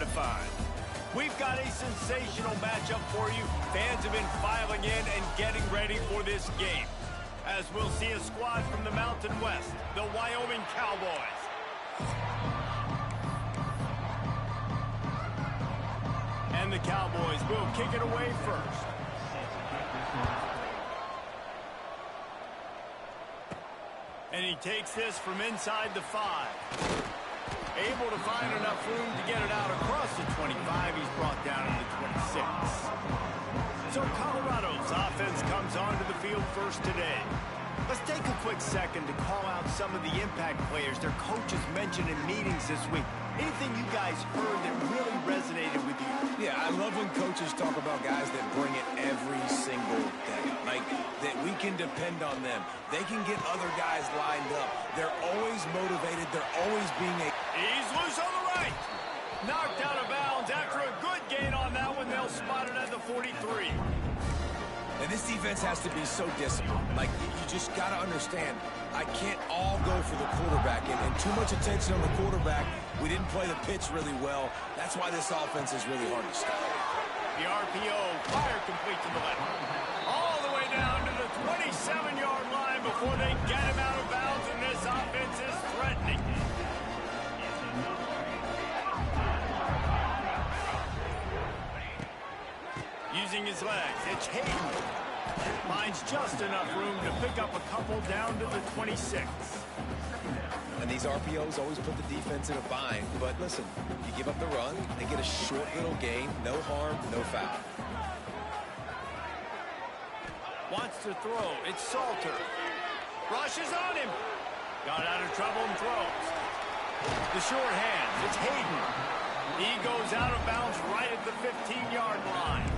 to find. We've got a sensational matchup for you. Fans have been filing in and getting ready for this game, as we'll see a squad from the Mountain West, the Wyoming Cowboys. And the Cowboys will kick it away first. And he takes this from inside the 5. Able to find enough room to get it out across the 25. He's brought down to the 26. So Colorado's offense comes onto the field first today. Let's take a quick second to call out some of the impact players their coaches mentioned in meetings this week. Anything you guys heard that really resonated with you? Yeah, I love when coaches talk about guys that bring it every single day. Like, that we can depend on them. They can get other guys lined up. They're always motivated. They're always being a... He's loose on the right. Knocked out of bounds after a good gain on that one. They'll spot it at the 43. And this defense has to be so disciplined. Like, you just got to understand, I can't all go for the quarterback. And too much attention on the quarterback. We didn't play the pitch really well. That's why this offense is really hard to stop. The RPO, fire complete to the left. All the way down to the 27-yard line before they get him out of bounds, and this offense is threatening. Using his legs, it's Hayden. Finds just enough room to pick up a couple down to the 26. And these RPOs always put the defense in a bind. But listen, you give up the run, they get a short little gain, no harm, no foul. Wants to throw, it's Salter. Rushes on him. Got out of trouble and throws. The short hands, it's Hayden. He goes out of bounds right at the 15-yard line.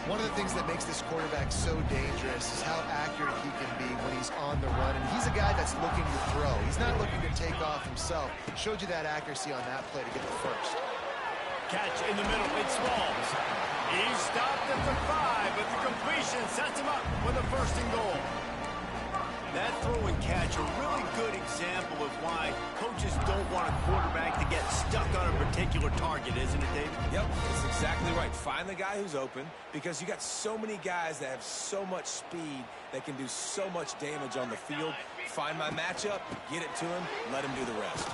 One of the things that makes this quarterback so dangerous is how accurate he can be when he's on the run. And he's a guy that's looking to throw. He's not looking to take off himself. Showed you that accuracy on that play to get the first. Catch in the middle, it's Smalls. He's stopped at the 5, but the completion sets him up with a first and goal. That throw and catch, a really good example of why coaches don't want a quarterback to get stuck on a particular target, isn't it, David? Yep, that's exactly right. Find the guy who's open, because you got so many guys that have so much speed that can do so much damage on the field. Find my matchup, get it to him, let him do the rest.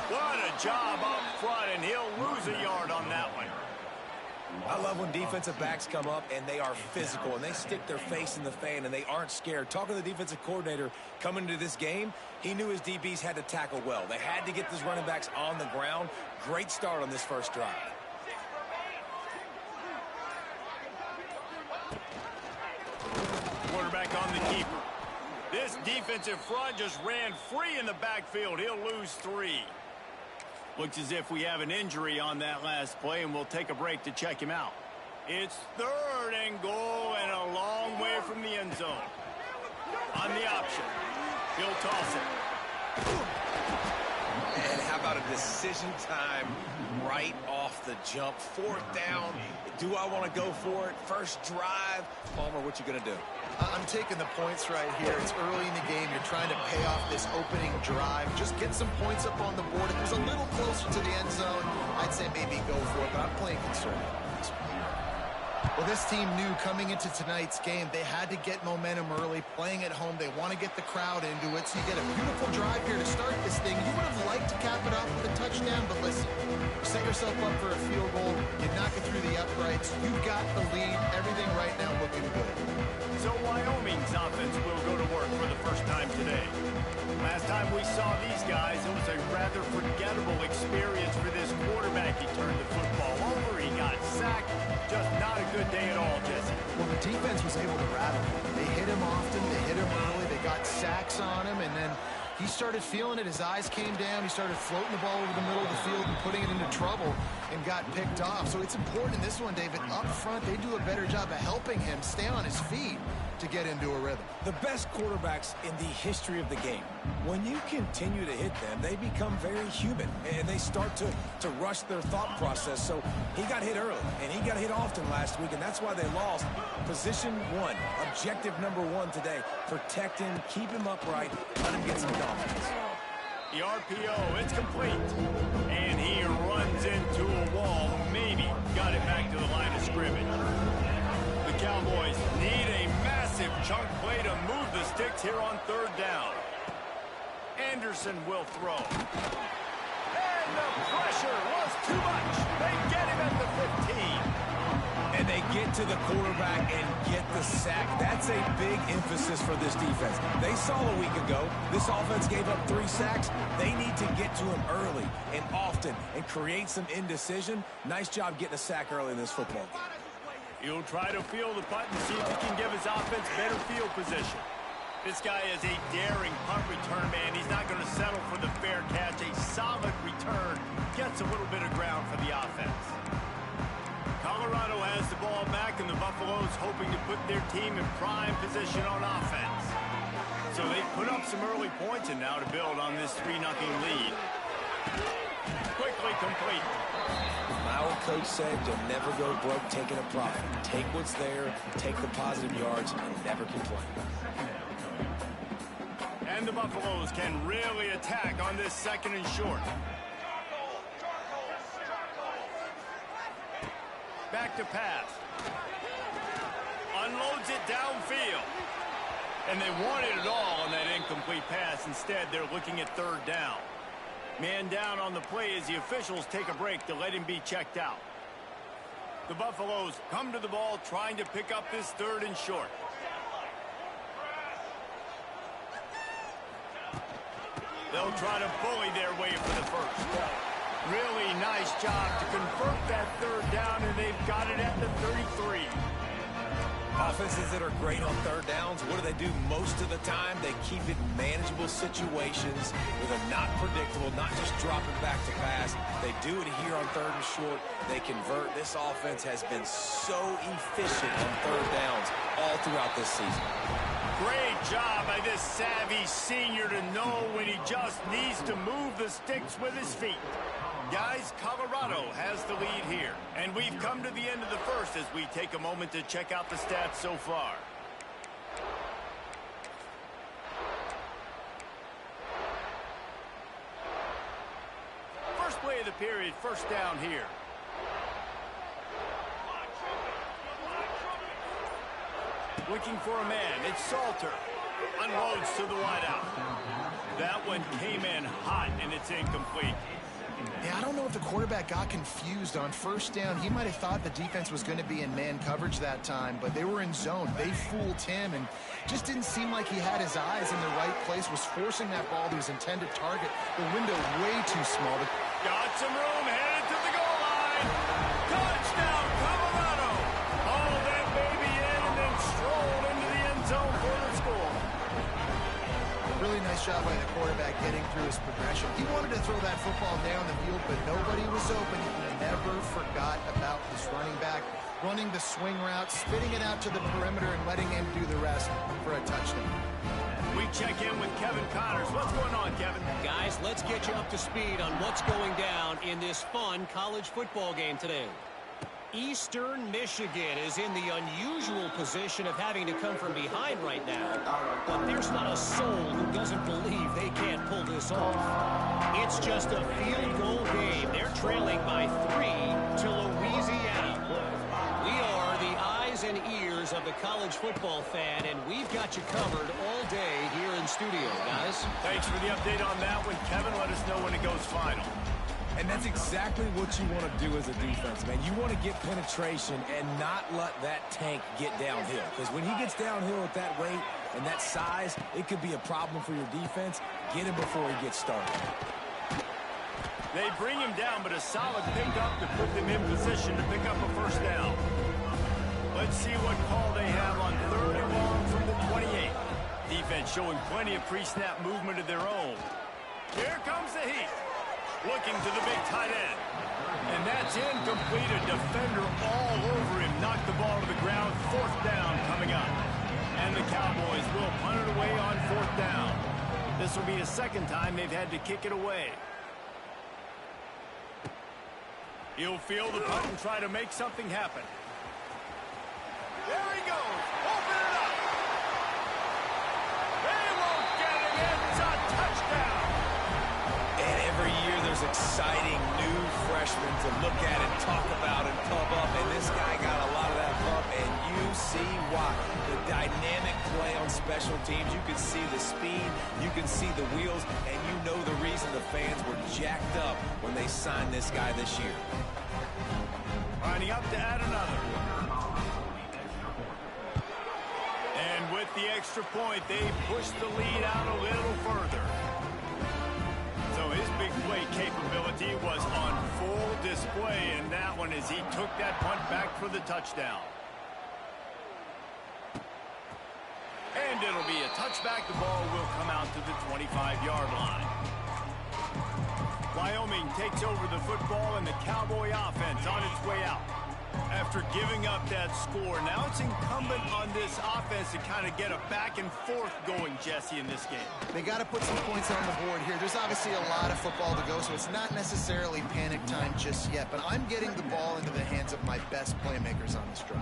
What a job up front, and he'll lose a yard on that one. I love when defensive backs come up and they are physical and they stick their face in the fan and they aren't scared. Talking to the defensive coordinator coming into this game, he knew his DBs had to tackle well. They had to get these running backs on the ground. Great start on this first drive. Quarterback on the keeper. This defensive front just ran free in the backfield. He'll lose 3. Looks as if we have an injury on that last play, and we'll take a break to check him out. It's 3rd and goal and a long way from the end zone. On the option, he'll toss it. And how about a decision time right off the jump? 4th down. Do I want to go for it? First drive. Palmer, what you going to do? I'm taking the points right here. It's early in the game. You're trying to pay off this opening drive. Just get some points up on the board. If it was a little closer to the end zone, I'd say maybe go for it, but I'm playing conservative. Well, this team knew coming into tonight's game they had to get momentum early. Playing at home, they want to get the crowd into it. So you get a beautiful drive here to start this thing. You would have liked to cap it off with a touchdown, but listen, set yourself up for a field goal. You knock it through the uprights. You've got the lead. Everything right now looking good. So Wyoming's offense will go to work for the first time today. Last time we saw these guys, it was a rather forgettable experience for this quarterback. He turned the football over, he got sacked. Just not a good day at all, Jesse. Well, the defense was able to rattle him. They hit him often, they hit him early, they got sacks on him, and then he started feeling it. His eyes came down. He started floating the ball over the middle of the field and putting it into trouble and got picked off. So it's important in this one, David. Up front, they do a better job of helping him stay on his feet to get into a rhythm. The best quarterbacks in the history of the game, when you continue to hit them, they become very human, and they start to rush their thought process. So he got hit early, and he got hit often last week, and that's why they lost. Position 1, objective number 1 today. Protect him, keep him upright, let him get some confidence. The RPO, it's complete. And he runs in chunk play to move the sticks here on third down. Anderson will throw. And the pressure was too much. They get him at the 15. And they get to the quarterback and get the sack. That's a big emphasis for this defense. They saw a week ago, this offense gave up 3 sacks. They need to get to him early and often and create some indecision. Nice job getting a sack early in this football game. He'll try to field the punt and see if he can give his offense better field position. This guy is a daring punt return man. He's not going to settle for the fair catch. A solid return gets a little bit of ground for the offense. Colorado has the ball back, and the Buffaloes hoping to put their team in prime position on offense. So they put up some early points, and now to build on this 3-0 lead. Quickly complete. My old coach said you'll never go broke taking a profit. Take what's there, take the positive yards, and never complain. And the Buffaloes can really attack on this 2nd and short. Back to pass. Unloads it downfield. And they wanted it all on that incomplete pass. Instead, they're looking at third down. Man down on the play as the officials take a break to let him be checked out. The Buffaloes come to the ball trying to pick up this 3rd and short. They'll try to bully their way for the first. Really nice job to convert that 3rd down, and they've got it at the 33. Offenses that are great on 3rd downs, what do? Most of the time, they keep it in manageable situations where they're not predictable, not just dropping back to pass. They do it here on 3rd and short. They convert. This offense has been so efficient on 3rd downs all throughout this season. Great job by this savvy senior to know when he just needs to move the sticks with his feet. Guys, Colorado has the lead here. And we've come to the end of the first as we take a moment to check out the stats so far. First play of the period, first down here. Looking for a man. It's Salter. Unloads to the wideout. That one came in hot, and it's incomplete. Yeah, I don't know if the quarterback got confused on first down. He might have thought the defense was going to be in man coverage that time, but they were in zone. They fooled him, and just didn't seem like he had his eyes in the right place, was forcing that ball to his intended target. The window way too small. Got some room, headed to the goal line. Touchdown, Colorado. Hauled that baby in and then strolled into the end zone for the score. Really nice job by the quarterback getting through his progression. He wanted to throw that football down the field, but nobody was open. He never forgot about his running back, running the swing route, spitting it out to the perimeter, and letting him do the rest for a touchdown. We check in with Kevin Connors. What's going on, Kevin? Guys, let's get you up to speed on what's going down in this fun college football game today. Eastern Michigan is in the unusual position of having to come from behind right now. But there's not a soul who doesn't believe they can't pull this off. It's just a field goal game. They're trailing by 3 to Louisiana. We are the eyes and ears of the college football fan, and we've got you covered all day here in studio, guys. Thanks for the update on that one, Kevin. Let us know when it goes final. And that's exactly what you want to do as a defense, man. You want to get penetration and not let that tank get downhill. Because when he gets downhill at that weight and that size, it could be a problem for your defense. Get him before he gets started. They bring him down, but a solid pickup to put them in position to pick up a first down. Let's see what call they have on 3rd and long from the 28. Defense showing plenty of pre-snap movement of their own. Here comes the heat. Looking to the big tight end. And that's incomplete. A defender all over him. Knocked the ball to the ground. 4th down coming up. And the Cowboys will punt it away on 4th down. This will be the 2nd time they've had to kick it away. He'll field the punt and try to make something happen. There he goes. Open it up. They won't get it. It's a touchdown. And every year there's exciting new freshmen to look at and talk about and pump up. And this guy got a lot of that pump, and you see why. The dynamic play on special teams. You can see the speed, you can see the wheels, and you know the reason the fans were jacked up when they signed this guy this year. Lining up to add another. And with the extra point, they push the lead out a little further. So his big play capability was on full display in that one as he took that punt back for the touchdown. And it'll be a touchback. The ball will come out to the 25-yard line. Wyoming takes over the football and the Cowboy offense on its way out. After giving up that score, now it's incumbent on this offense to kind of get a back and forth going, Jesse, in this game. They got to put some points on the board here. There's obviously a lot of football to go, so it's not necessarily panic time just yet. But I'm getting the ball into the hands of my best playmakers on this drive.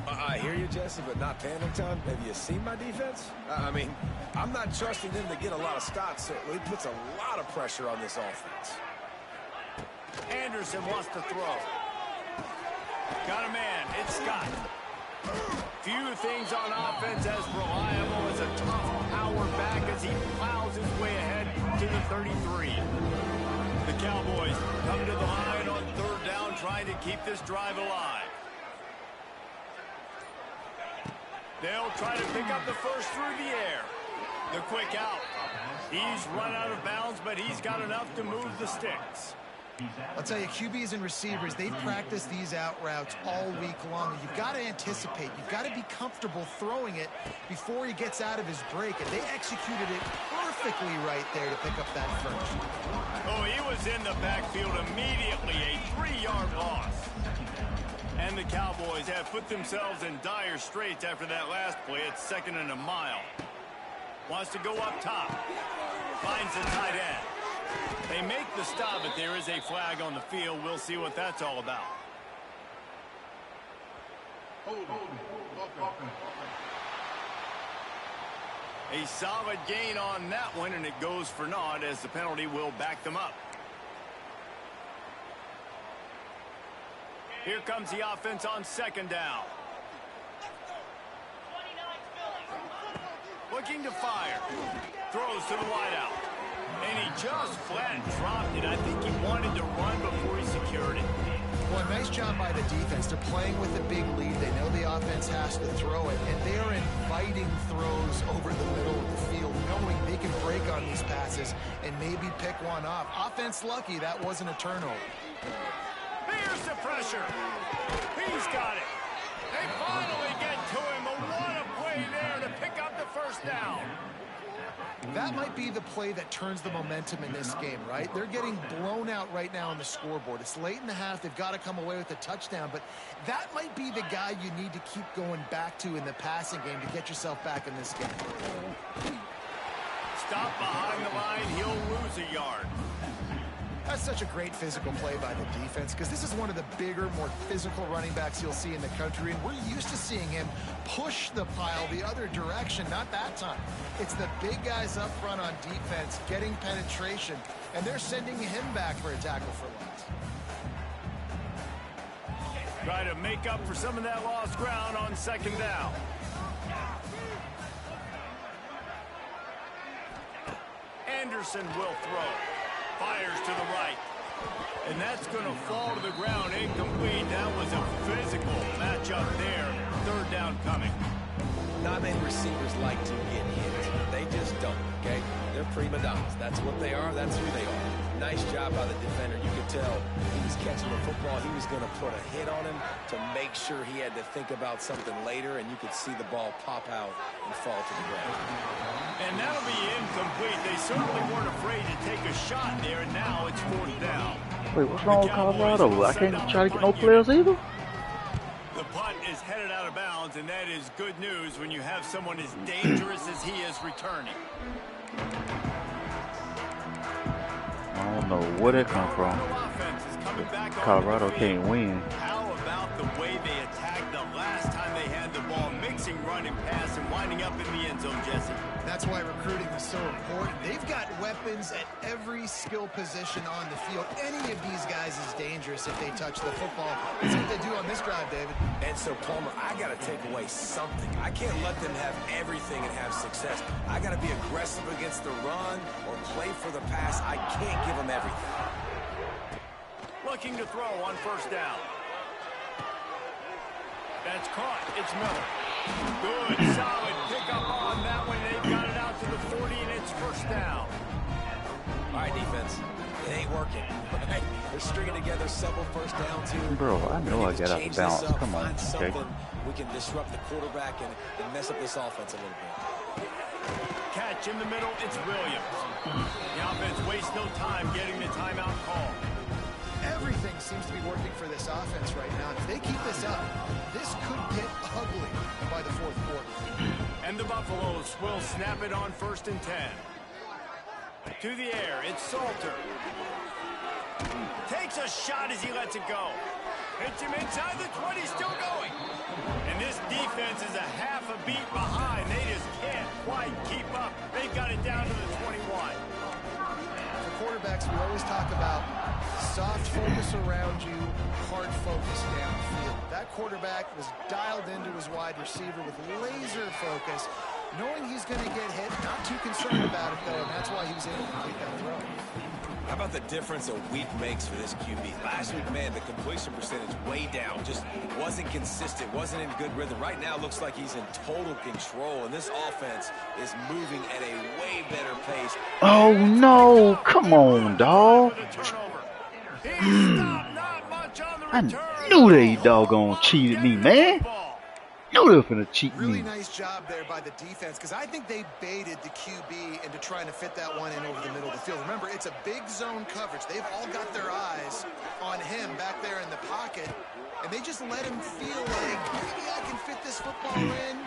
I hear you, Jesse, but not panic time. Have you seen my defense? I mean, I'm not trusting them to get a lot of stops, so it puts a lot of pressure on this offense. Anderson wants to throw. Got a man. It's Scott. Few things on offense as reliable as a tough power back as he plows his way ahead to the 33. The Cowboys come to the line on third down, trying to keep this drive alive. They'll try to pick up the first through the air. The quick out. He's run out of bounds, but he's got enough to move the sticks. I'll tell you, QBs and receivers, they practice these out routes all week long. You've got to anticipate. You've got to be comfortable throwing it before he gets out of his break. And they executed it perfectly right there to pick up that first. Oh, he was in the backfield immediately. A 3-yard loss. And the Cowboys have put themselves in dire straits after that last play. It's 2nd and a mile. Wants to go up top. Finds the tight end. They make the stop, but there is a flag on the field. We'll see what that's all about. A solid gain on that one, and it goes for naught as the penalty will back them up. Here comes the offense on 2nd down. Looking to fire. Throws to the wideout. And he just flat dropped it. I think he wanted to run before he secured it. Well, nice job by the defense. They're playing with a big lead. They know the offense has to throw it, and they are inviting throws over the middle of the field, knowing they can break on these passes and maybe pick one off. Offense lucky that wasn't a turnover. Here's the pressure. He's got it. They finally get to him. What a play there to pick up the first down. That might be the play that turns the momentum in this game, right? They're getting blown out right now on the scoreboard. It's late in the half. They've got to come away with a touchdown, but that might be the guy you need to keep going back to in the passing game to get yourself back in this game. Stop behind the line. He'll lose a yard. That's such a great physical play by the defense because this is one of the bigger, more physical running backs you'll see in the country, and we're used to seeing him push the pile the other direction. Not that time. It's the big guys up front on defense getting penetration, and they're sending him back for a tackle for loss. Try to make up for some of that lost ground on 2nd down. Anderson will throw. Fires to the right. And that's going to fall to the ground incomplete. That was a physical matchup there. 3rd down coming. Not many receivers like to get hit. They just don't, okay? They're prima donnas. That's what they are. That's who they are. Nice job by the defender. You could tell he was catching the football. He was going to put a hit on him to make sure he had to think about something later, and you could see the ball pop out and fall to the ground. And that'll be incomplete. They certainly weren't afraid to take a shot there, and now it's 4th down. Wait, what's wrong with Colorado? I can't try to get no players either. The punt is headed out of bounds, and that is good news when you have someone as dangerous as he is returning. I don't know where that come from. Colorado can't win. How about the way they attacked the last time they had the ball? Mixing running running pass and winding up in the end zone, Jesse. That's why recruiting is so important. They've got weapons at every skill position on the field. Any of these guys is dangerous if they touch the football. That's what they do on this drive, David. And so, Palmer, I got to take away something. I can't let them have everything and have success. I got to be aggressive against the run or play for the pass. I can't give them everything. Looking to throw on first down. That's caught. It's Miller. Good, solid pickup on that one. They've got it out to the 40, and it's first down. All right, defense. It ain't working. Right? They're stringing together several first downs here. Bro, I know I got out of balance. Come on. Okay. We can disrupt the quarterback and mess up this offense a little bit. Catch in the middle. It's Williams. The offense wastes no time getting the timeout call. Everything seems to be working for this offense right now. If they keep this up, this could get ugly by the fourth quarter. And the Buffaloes will snap it on 1st and 10. To the air, it's Salter. Takes a shot as he lets it go. Hits him inside the 20, still going. And this defense is a half a beat behind. They just can't quite keep up. They've got it down to the 21. For quarterbacks, we always talk about soft focus around you, hard focus downfield. That quarterback was dialed into his wide receiver with laser focus, knowing he's going to get hit, not too concerned about it, though, and that's why he was able to complete that throw. How about the difference a week makes for this QB? Last week, man, the completion percentage way down. Just wasn't consistent, wasn't in good rhythm. Right now, looks like he's in total control, and this offense is moving at a way better pace. Oh, no. Come on, dog. I knew they doggone cheated me, man. Knew they were finna cheat me. Really nice job there by the defense, because I think they baited the QB into trying to fit that one in over the middle of the field. Remember, it's a big zone coverage. They've all got their eyes on him back there in the pocket, and they just let him feel like, maybe I can fit this football in.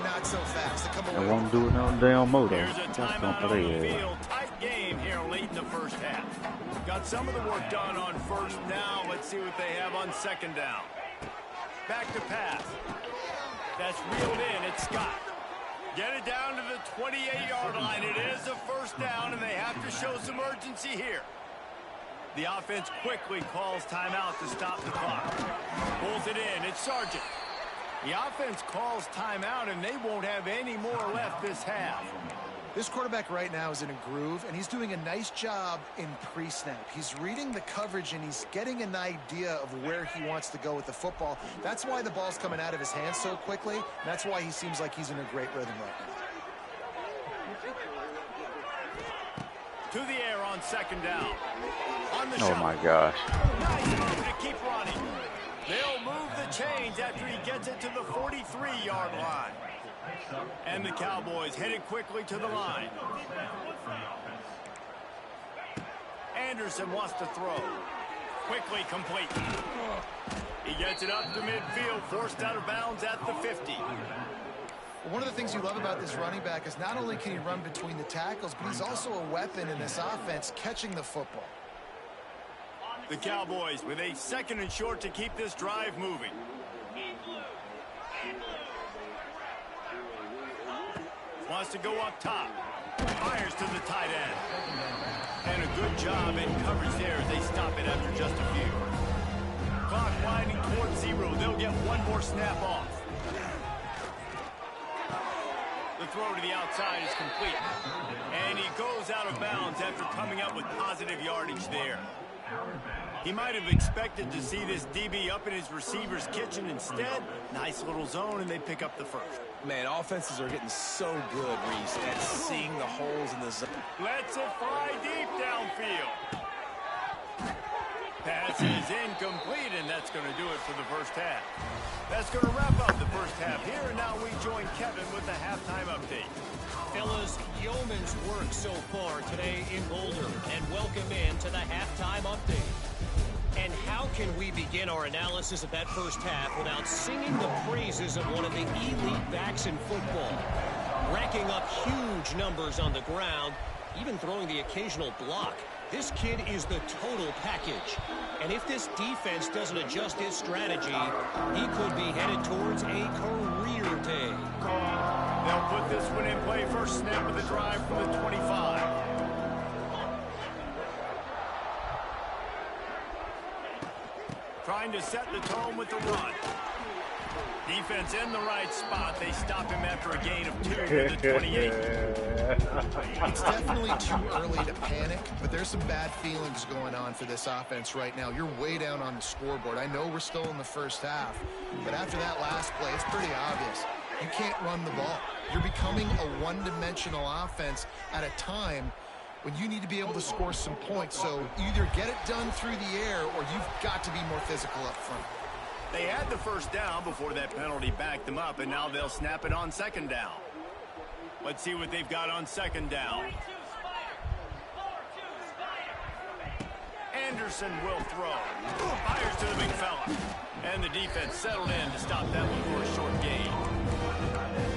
Not so fast. They come away. I won't do it no damn motor. Here's a timeout on the field. Tight game here late in the first half. Got some of the work done on first down. Let's see what they have on second down. Back to pass. That's reeled in. It's Scott. Get it down to the 28-yard line. It is a first down, and they have to show some urgency here. The offense quickly calls timeout to stop the clock. Pulls it in. It's Sargent. The offense calls timeout, and they won't have any more left this half. This quarterback right now is in a groove, and he's doing a nice job in pre-snap. He's reading the coverage, and he's getting an idea of where he wants to go with the football. That's why the ball's coming out of his hands so quickly. That's why he seems like he's in a great rhythm right now. To the air on second down. On the Oh, shot. my gosh. Nice move to keep running. They'll move the chains after he gets it to the 43-yard line. And the Cowboys headed quickly to the line. Anderson wants to throw. Quickly complete. He gets it up to midfield, forced out of bounds at the 50. One of the things you love about this running back is not only can he run between the tackles, but he's also a weapon in this offense catching the football. The Cowboys with a 2nd and short to keep this drive moving. Wants to go up top. Fires to the tight end. And a good job in coverage there as they stop it after just a few. Clock winding towards 0. They'll get one more snap off. The throw to the outside is complete. And he goes out of bounds after coming up with positive yardage there. He might have expected to see this DB up in his receiver's kitchen. Instead, nice little zone, and they pick up the first. Man, offenses are getting so good, Reese, at seeing the holes in the zone. Lets it fly deep downfield. Pass is incomplete, and that's going to do it for the first half. That's going to wrap up the first half here, and now we join Kevin with the halftime update. Fellas, yeoman's work so far today in Boulder, and welcome in to the halftime update. And how can we begin our analysis of that first half without singing the praises of one of the elite backs in football? Racking up huge numbers on the ground, even throwing the occasional block. This kid is the total package. And if this defense doesn't adjust its strategy, he could be headed towards a career day. They'll put this one in play first snap of the drive from the 25. Trying to set the tone with the run. Defense in the right spot. They stop him after a gain of 2 to the 28. It's definitely too early to panic, but there's some bad feelings going on for this offense right now. You're way down on the scoreboard. I know we're still in the first half, but after that last play, it's pretty obvious. You can't run the ball. You're becoming a one-dimensional offense at a time when you need to be able to score some points. So either get it done through the air or you've got to be more physical up front. They had the first down before that penalty backed them up, and now they'll snap it on second down. Let's see what they've got on second down. Anderson will throw. Fires to the big fella. And the defense settled in to stop that one for a short gain.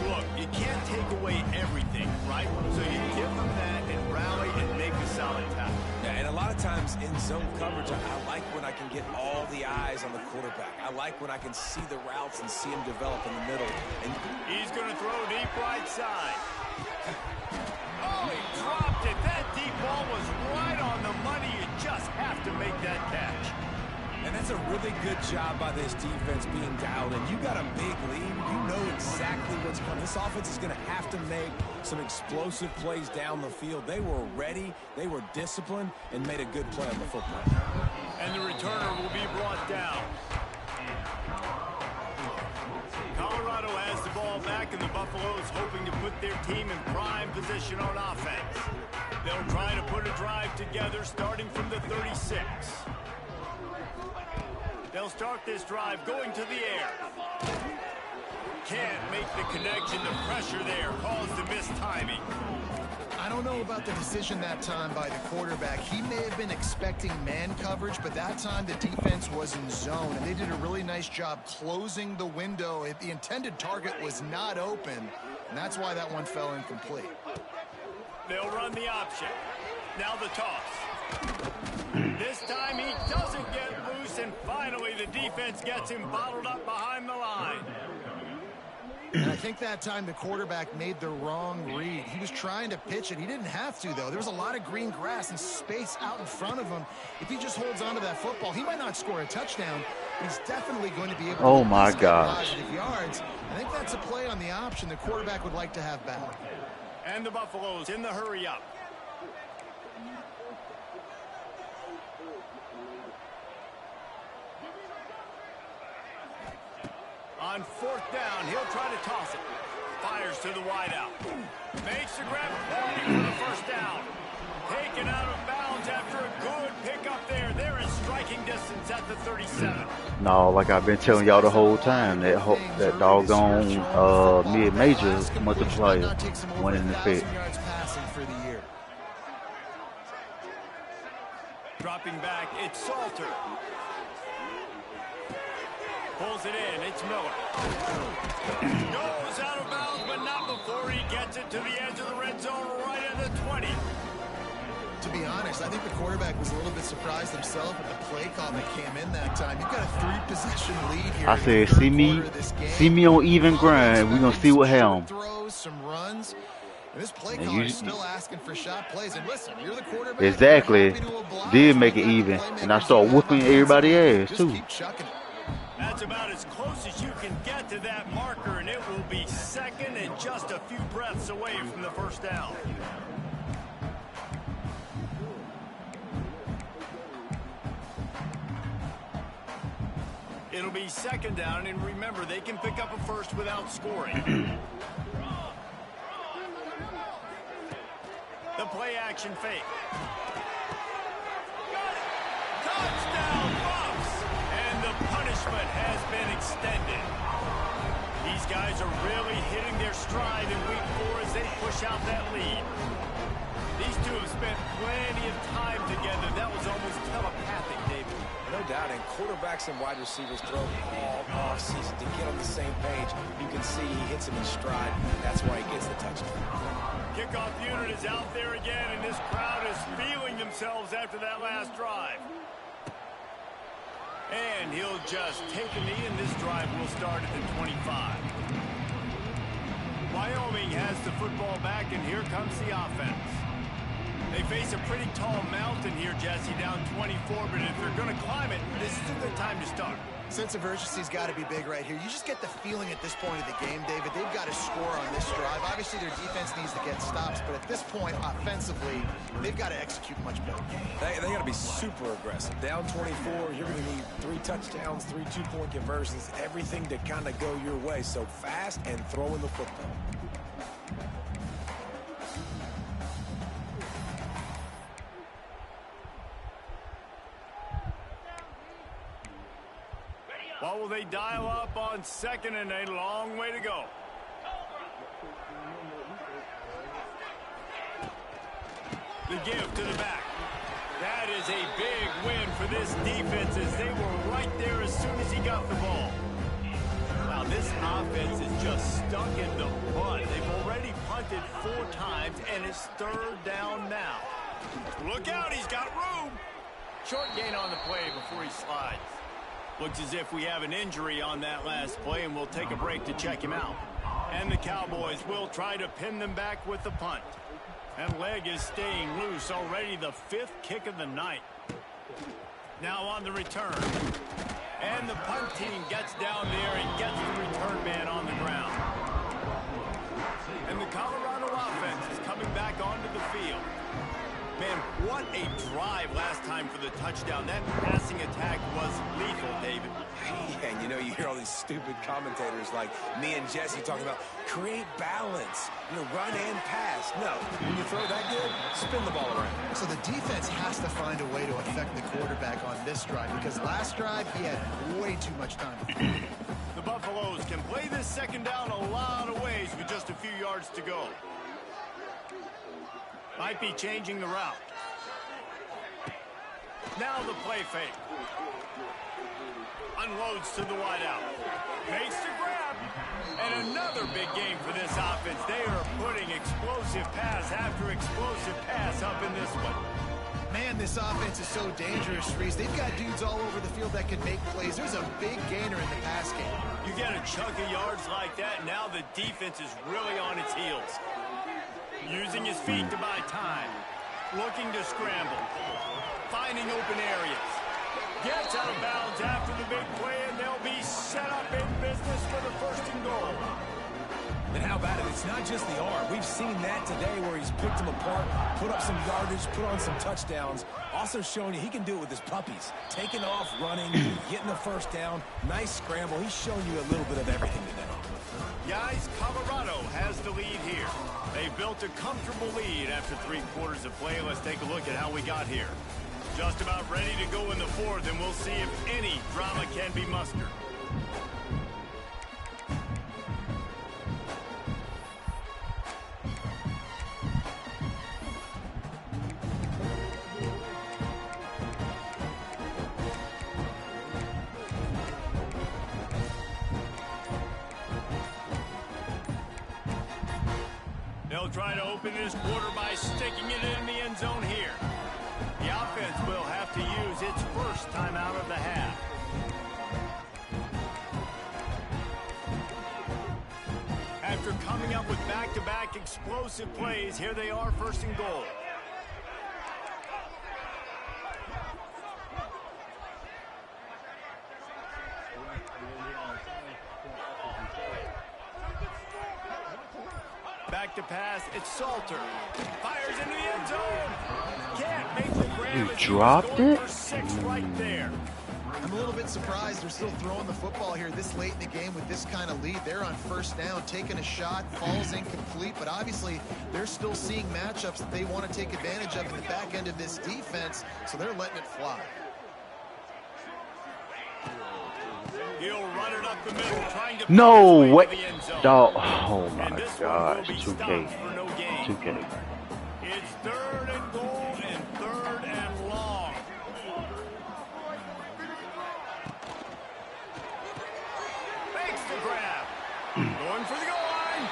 Look, you can't take away everything, right? So you give them that and rally and make a solid tackle. Yeah, and a lot of times in zone coverage, I like when I can get all the eyes on the quarterback. I like when I can see the routes and see him develop in the middle. And he's going to throw deep right side. Oh, he dropped it. That deep ball was right on the money. You just have to make that catch. And that's a really good job by this defense being dialed in. You got a big lead. You know exactly what's coming. This offense is going to have to make some explosive plays down the field. They were ready, they were disciplined, and made a good play on the football. And the returner will be brought down. Colorado has the ball back, and the Buffaloes hoping to put their team in prime position on offense. They'll try to put a drive together starting from the 36. They'll start this drive going to the air. Can't make the connection. The pressure there caused the missed timing. I don't know about the decision that time by the quarterback. He may have been expecting man coverage, but that time the defense was in zone, and they did a really nice job closing the window. The intended target was not open, and that's why that one fell incomplete. They'll run the option. Now the toss. This time he doesn't get loose, and finally the defense gets him bottled up behind the line. And I think that time the quarterback made the wrong read. He was trying to pitch it. He didn't have to, though. There was a lot of green grass and space out in front of him. If he just holds on to that football, he might not score a touchdown, but he's definitely going to be able to get positive yards. I think that's a play on the option the quarterback would like to have back. And the Buffaloes in the hurry up. On fourth down, he'll try to toss it. Fires to the wideout. Makes the grab for the first down. Taken out of bounds after a good pickup there. They're in striking distance at the 37. No, like I've been telling y'all the whole time, that doggone mid-major multiplier went in effect. Dropping back, it's Salter. Pulls it in, it's Miller. Goes out of bounds, but not before he gets it to the edge of the red zone right at the 20. To be honest, I think the quarterback was a little bit surprised himself at the play call that came in that time. You've got a 3-possession lead here. I said, see me on even grind. We're going to see what happens. Throws, some runs. And this play caller is still asking for shot plays. And listen, you're the quarterback. Exactly. Did make it even. And I start whooping everybody's ass, too. Keep chucking it. That's about as close as you can get to that marker, and it will be second and just a few breaths away from the first down. It'll be second down, and remember, they can pick up a first without scoring. The play action fake. Touchdown Buffs! And the punishment has been extended. These guys are really hitting their stride in week 4 as they push out that lead. These two have spent plenty of time together. That was almost telepathic, David. No doubt, and quarterbacks and wide receivers throw all off-season to get on the same page. You can see he hits him in stride. That's why he gets the touchdown. Kickoff unit is out there again, and this crowd is feeling themselves after that last drive. And he'll just take a knee, and this drive will start at the 25. Wyoming has the football back, and here comes the offense. They face a pretty tall mountain here, Jesse, down 24, but if they're going to climb it, this is a good time to start. Sense of urgency's got to be big right here. You just get the feeling at this point of the game, David, they've got to score on this drive. Obviously, their defense needs to get stops, but at this point, offensively, they've got to execute much better. They got to be super aggressive. Down 24, you're going to need 3 touchdowns, 3 two-point conversions, everything to kind of go your way. So fast and throwing the football. What will they dial up on second and a long way to go? The give to the back. That is a big win for this defense as they were right there as soon as he got the ball. Wow, this offense is just stuck in the mud. They've already punted 4 times, and it's 3rd down now. Look out, he's got room. Short gain on the play before he slides. Looks as if we have an injury on that last play, and we'll take a break to check him out. And the Cowboys will try to pin them back with the punt. That leg is staying loose, already the 5th kick of the night. Now on the return. And the punt team gets down there and gets the return man on the ground. And the Colorado offense is coming back onto the field. Man, what a drive last time for the touchdown. That passing attack was lethal, David. Yeah, and you know, you hear all these stupid commentators like me and Jesse talking about create balance, run and pass. No, when you throw that good, spin the ball around. So the defense has to find a way to affect the quarterback on this drive because last drive he had way too much time. The Buffaloes can play this second down a lot of ways with just a few yards to go. Might be changing the route. Now the play fake. Unloads to the wideout. Makes the grab. And another big game for this offense. They are putting explosive pass after explosive pass up in this one. Man, this offense is so dangerous, Reese. They've got dudes all over the field that can make plays. There's a big gainer in the pass game. You get a chunk of yards like that, now the defense is really on its heels. Using his feet to buy time. Looking to scramble. Finding open areas. Gets out of bounds after the big play, and they'll be set up in business for the 1st and goal. And how about it? It's not just the arm. We've seen that today where he's picked them apart, put up some yardage, put on some touchdowns. Also showing you he can do it with his puppies. Taking off, running, getting the 1st down. Nice scramble. He's shown you a little bit of everything today. Guys, Colorado has the lead here. They built a comfortable lead after 3 quarters of play. Let's take a look at how we got here. Just about ready to go in the 4th, and we'll see if any drama can be mustered. They'll try to open this quarter by sticking it in the end zone here. The offense will have to use its 1st time out of the half. After coming up with back-to-back explosive plays, here they are, 1st and goal. Back to pass, it's Salter. Fires into the end zone. Can't make the grab. You dropped it? For 6 right there. I'm a little bit surprised they're still throwing the football here this late in the game with this kind of lead. They're on 1st down, taking a shot, falls incomplete, but obviously they're still seeing matchups that they want to take advantage of in the back end of this defense, so they're letting it fly. He'll run it up the middle, trying to No way, the end zone. dog! Oh my And this one gosh, will be 2K, stopped for no gain. 2K. It's 3rd and goal and 3rd and long. Going for the goal line.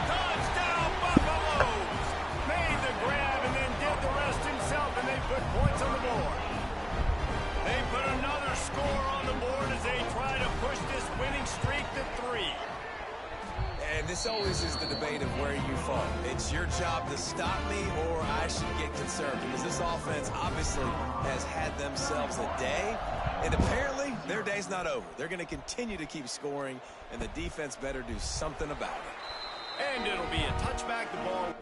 Touchdown, Buffaloes! Made the grab and then did the rest himself, and they put points on the board. They put another score on the board as they try to push this winning streak to 3. And this always is the debate of where you fall. It's your job to stop me or I should get concerned, because this offense obviously has had themselves a day, and apparently their day's not over. They're going to continue to keep scoring, and the defense better do something about it. And it'll be a touchback. The ball.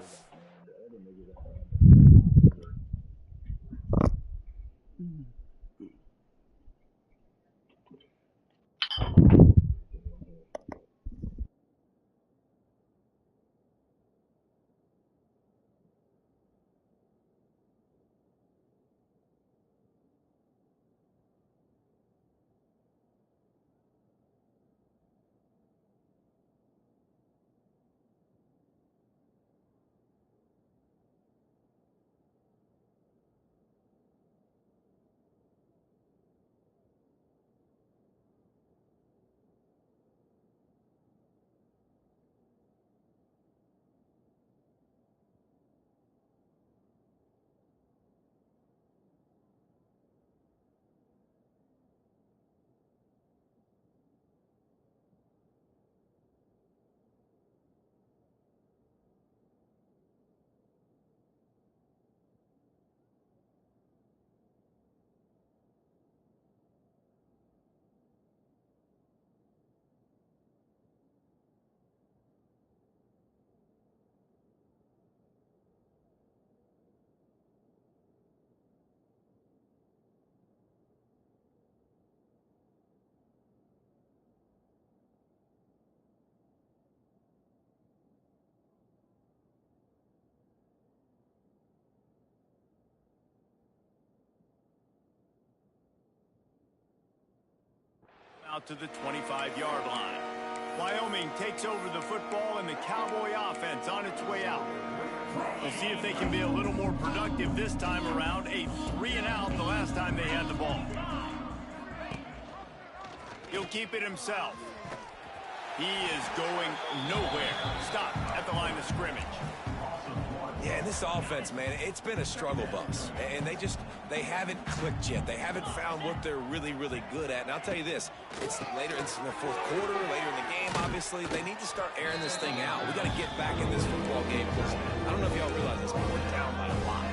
Out to the 25-yard line. Wyoming takes over the football and the Cowboy offense on its way out. We'll see if they can be a little more productive this time around. A 3-and-out the last time they had the ball. He'll keep it himself. He is going nowhere. Stop at the line of scrimmage. Yeah, and this offense, man, it's been a struggle bus. And they haven't clicked yet. They haven't found what they're really, really good at. And I'll tell you this, it's later, it's in the fourth quarter, later in the game, obviously. They need to start airing this thing out. We got to get back in this football game, because I don't know if y'all realize this, but we're down by a lot.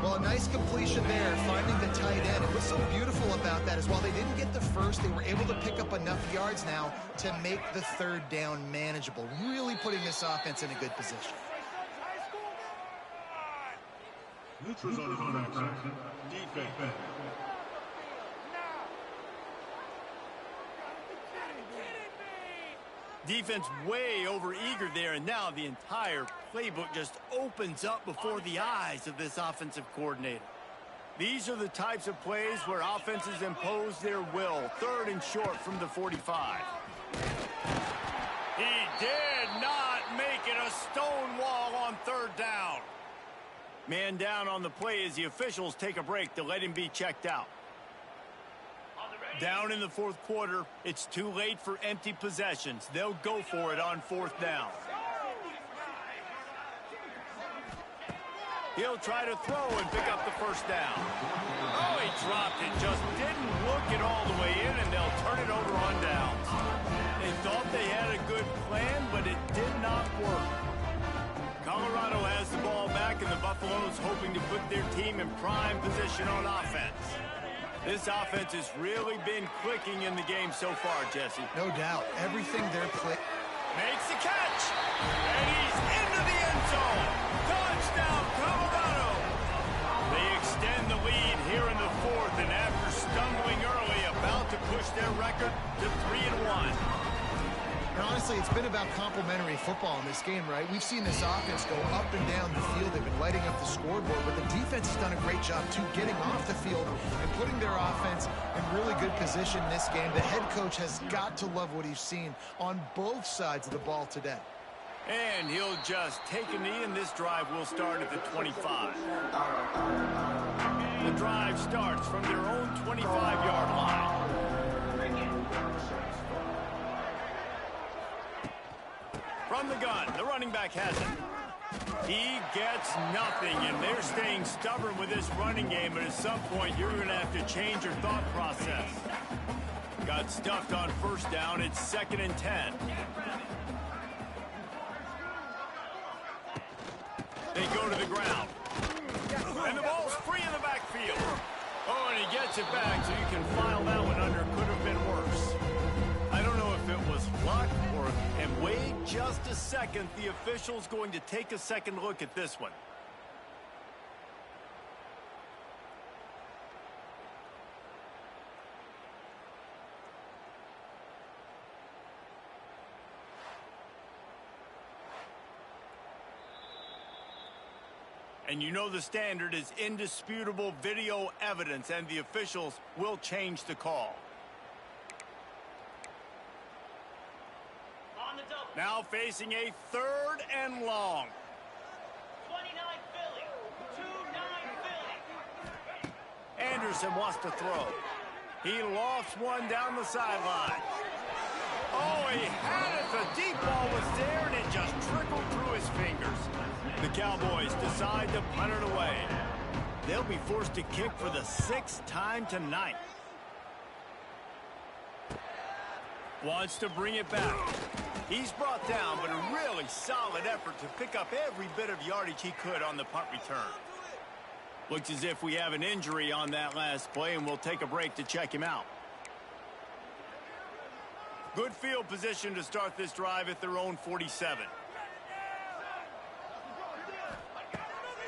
Well, a nice completion there, finding the tight end. And what's so beautiful about that is while they didn't get the first, they were able to pick up enough yards now to make the third down manageable, really putting this offense in a good position. Neutrals on defense. Defense way over-eager there, and now the entire playbook just opens up before the eyes of this offensive coordinator. These are the types of plays where offenses impose their will. 3rd and short from the 45. He did not make it a stone wall on 3rd down. Man down on the play as the officials take a break to let him be checked out. Down in the 4th quarter, it's too late for empty possessions. They'll go for it on 4th down. He'll try to throw and pick up the 1st down. Oh, he dropped it. Just didn't look it all the way in, and they'll turn it over on downs. They thought they had a good plan, but it did not work. Colorado has the ball back, and the Buffaloes hoping to put their team in prime position on offense. This offense has really been clicking in the game so far, Jesse. No doubt. Everything they're playing. Makes the catch. And he's into the end zone. Touchdown, Colorado. They extend the lead here in the 4th, and after stumbling early, about to push their record to 3-1. And honestly, it's been about complementary football in this game, right? We've seen this offense go up and down the field. They've been lighting up the scoreboard, but the defense has done a great job, too, getting off the field and putting their offense in really good position in this game. The head coach has got to love what he's seen on both sides of the ball today. And he'll just take a knee, and this drive will start at the 25. The drive starts from their own 25-yard line. From the gun, the running back has it. He gets nothing, and they're staying stubborn with this running game, but at some point, you're going to have to change your thought process. Got stuffed on first down. It's 2nd and 10. They go to the ground. And the ball's free in the backfield. Oh, and he gets it back, so you can file that one under. Could have been worse. I don't know if it was luck or... And wait just a second. The official's going to take a second look at this one. And you know the standard is indisputable video evidence, and the officials will change the call. On the double. Now facing a 3rd and long. 29 Philly. 2-9 Philly. Anderson wants to throw. He lofts one down the sideline. Oh, he had it. The deep ball was there, and it just trickled through his fingers. The Cowboys decide to punt it away. They'll be forced to kick for the 6th time tonight. Wants to bring it back. He's brought down, but a really solid effort to pick up every bit of yardage he could on the punt return. Looks as if we have an injury on that last play, and we'll take a break to check him out. Good field position to start this drive at their own 47.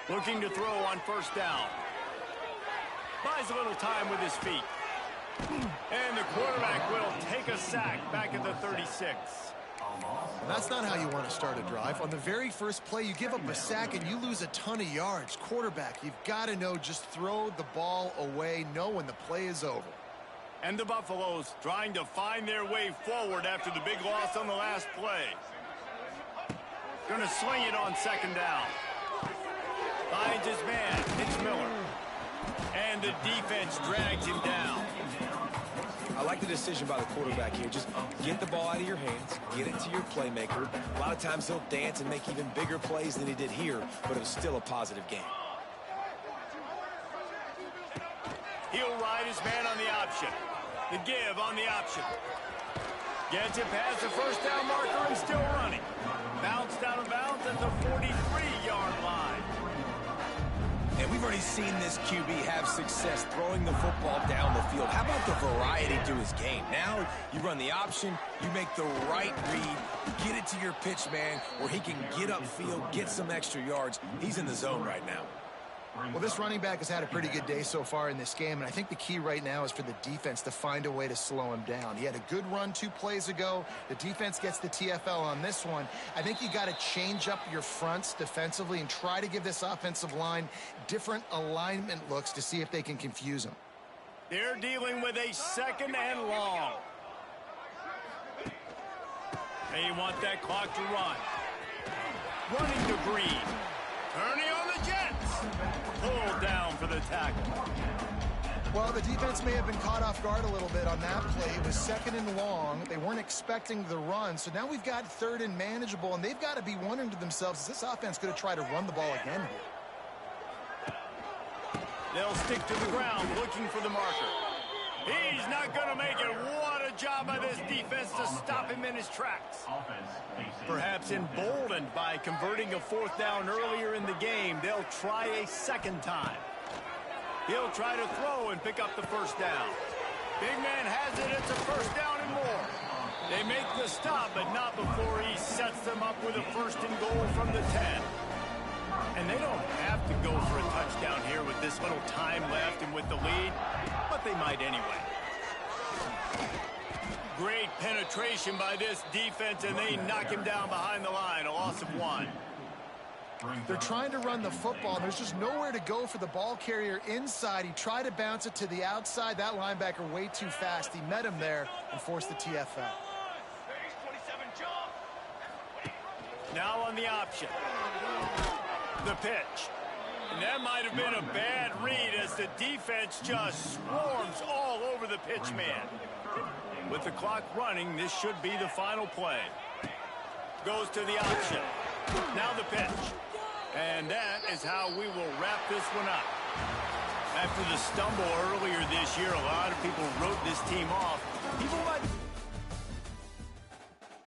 Looking to throw on first down. Buys a little time with his feet. And the quarterback will take a sack back at the 36. That's not how you want to start a drive. On the very first play, you give up a sack and you lose a ton of yards. Quarterback, you've got to know, just throw the ball away, know when the play is over. And the Buffaloes trying to find their way forward after the big loss on the last play. Going to sling it on 2nd down. Finds his man. It's Miller. And the defense drags him down. I like the decision by the quarterback here. Just get the ball out of your hands, get it to your playmaker. A lot of times he'll dance and make even bigger plays than he did here, but it was still a positive game. He'll ride his man on the option. The give on the option. Gets it past the first down marker and still running. Bounced out of bounds at the 43-yard line. And we've already seen this QB have success throwing the football down the field. How about the variety to his game? Now you run the option, you make the right read, get it to your pitch man where he can get upfield, get some extra yards. He's in the zone right now. Well, this running back has had a pretty good day so far in this game, and I think the key right now is for the defense to find a way to slow him down. He had a good run 2 plays ago. The defense gets the TFL on this one. I think you got to change up your fronts defensively and try to give this offensive line different alignment looks to see if they can confuse him. They're dealing with a 2nd and long. They want that clock to run. Running to Green. Turning on the Jets. Pulled down for the tackle. Well, the defense may have been caught off guard a little bit on that play. It was 2nd and long. They weren't expecting the run. So now we've got 3rd and manageable, and they've got to be wondering to themselves, is this offense going to try to run the ball again here? They'll stick to the ground looking for the marker. He's not going to make it. What a job by this defense to stop him in his tracks. Perhaps emboldened by converting a 4th down earlier in the game, they'll try a 2nd time. He'll try to throw and pick up the first down. Big man has it. It's a first down and more. They make the stop, but not before he sets them up with a 1st and goal from the 10. And they don't have to go for a touchdown here with this little time left and with the lead, but they might anyway. Great penetration by this defense, and they knock him down behind the line, a loss of 1. They're trying to run the football. There's just nowhere to go for the ball carrier inside. He tried to bounce it to the outside. That linebacker way too fast. He met him there and forced the TFL. Now on the option. The pitch. And that might have been a bad read as the defense just swarms all over the pitch man. With the clock running, this should be the final play. Goes to the option. Now the pitch. And that is how we will wrap this one up. After the stumble earlier this year, a lot of people wrote this team off. People might